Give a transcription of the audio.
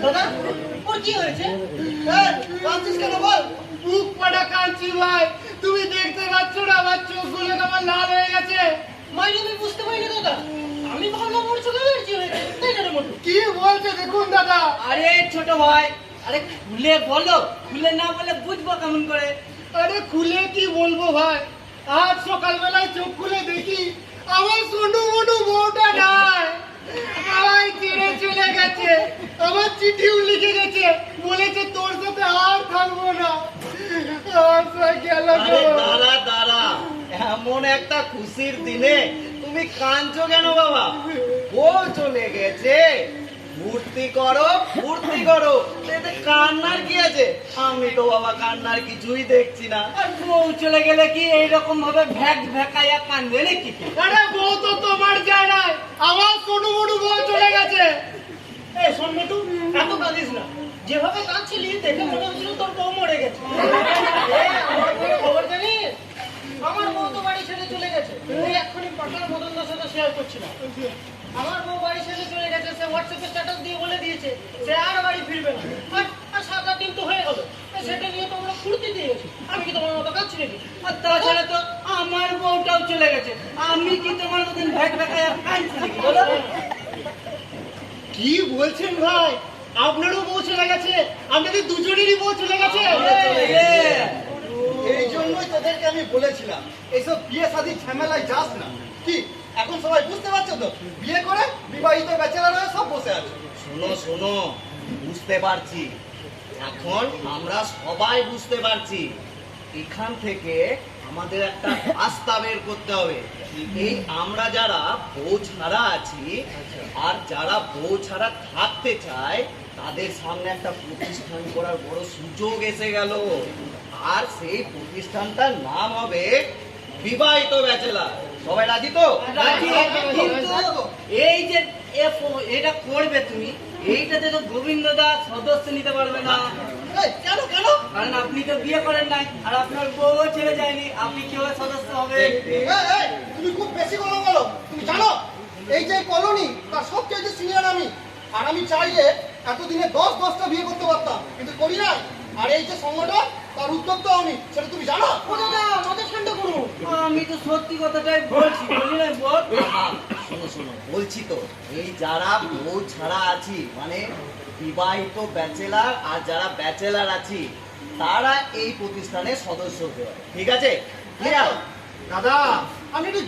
দাদা ওর কি হয়েছে? কাঁদছিস কেন বল? বুক ফাটা কাঁদছি ভাই। তুমি দেখতে পাচ্ছ না আমার চোখগুলো কেমন লাল হয়ে গেছে। মাইনে আমি বুঝতে পারিনি দাদা, আমি ভাবলাম ওর চোখে অ্যালার্জি হয়েছে, তাই না মোটু? কি বলছে দেখুন দাদা। আরে ছোট ভাই, আরে খুলে বলো, খুলে না বলে বুঝবো কেমন করে? আরে খুলে কি বলবো ভাই, আজ সকালবেলায় চোখ খুলে দেখি আমার সোনু মনু বউটা নাই, আমায় ছেড়ে চলে গেছে। আমার চিঠিও লিখে গেছে, বলেছে তোর সাথে আর থাকবো না। আচ্ছা গেল গো। আরে দাঁড়া দাঁড়া, এমন একটা খুশির দিনে তুমি কাঁদছো কেন বাবা? ও চলে গেছে, ফুর্তি করো ফুর্তি করো, এতে কান্নার কি আছে? আমি তো বাবা কান্নার কিছুই দেখছি না। আর বউ চলে গেলে কি এইরকম ভাবে ভ্যাক ভ্যাকাইয়া কান্দবে নাকি? আরে বউ তো তোমার যায় নাই, আমার সোনু মনু বউ চলে গেছে। এই শোন মোটু, এত কাঁদিস না। যেভাবে কাঁদছিলি দেখে মনে হচ্ছিল তোর বউ মরে গেছে। আমার বউয়ের খবর জানিস? আমার বউ তো বাড়ি ছেড়ে চলে গেছে। তুই এক্ষুনি পাঠার মদনদার সাথে শেয়ার করছিলাম। আমার বউ বাড়ি ছেড়ে চলে গেছে, সে হোয়াটসঅ্যাপে স্ট্যাটাস দিয়ে বলে দিয়েছে সে আর বাড়ি ফিরবে না। আর 7-8 দিন তো হয়ে গেল, সেটা নিয়ে তো আমরা ফুর্তি দিয়েছি। আমি কি তোমার মতো কাঁদছি নাকি? আর তাছাড়া তো আমার বউটাও চলে গেছে, আমি কি তোমার মতন ভ্যাক ভ্যাকাইয়া কাঁদছি নাকি বলো? কি বলছেন ভাই, আপনারও বউ চলে গেছে? আপনাদের দুজনেরই বউ চলে গেছে? এই জন্যই তোদেরকে আমি বলেছিলাম এইসব বিয়ে শাদী ঝামেলায় যাস না। কি এখন সবাই বুঝতে পারছো তো? বিয়ে করে বিবাহিত ব্যাচেলার হয়ে সব বসে আছে। শোনো শোনো, বুঝতে পারছি, এখন আমরা সবাই বুঝতে পারছি। এখান থেকে আমাদের একটা রাস্তা বের করতে হবে। এই আমরা যারা বউ ছাড়া আছি আর যারা বউ ছাড়া থাকতে চায়, তাদের সামনে একটা প্রতিষ্ঠান করার বড় সুযোগ এসে গেল। আর সেই প্রতিষ্ঠানটার নাম হবে বিবাহিত ব্যাচেলার। সবাই রাজি তো? রাজি, কিন্তু এই যে এটা করবে তুমি, এইটাতে তো গোবিন্দ দাস সদস্য নিতে পারবে না। কেন কেন? কারণ আপনি তো বিয়ে করেন নাই, আর আপনার বউও ছেড়ে যায়নি, আপনি কিভাবে সদস্য হবে? তুমি খুব বেশি কথা বলো। তুমি জানো এই যে কলোনি তার সবচেয়ে সিনিয়র আমি, আর আমি চাইলে এতদিনে 10-10টা বিয়ে করতে পারতাম, কিন্তু করি না। আর এই যে সংগঠন তার উদ্যোক্তা আমি, সেটা তুমি জানো? ও দাদা, মাথা ঠান্ডা করুন। আমি তো সত্যি কথাটাই বলছি, বলি না বল? শোনো শোনো, বলছি তো, এই যারা বউ ছাড়া আছি মানে বিবাহিত ব্যাচেলার আর যারা ব্যাচেলার আছি, তারা এই প্রতিষ্ঠানের সদস্য হতে পারে। ঠিক আছে? দাদা আমি একটু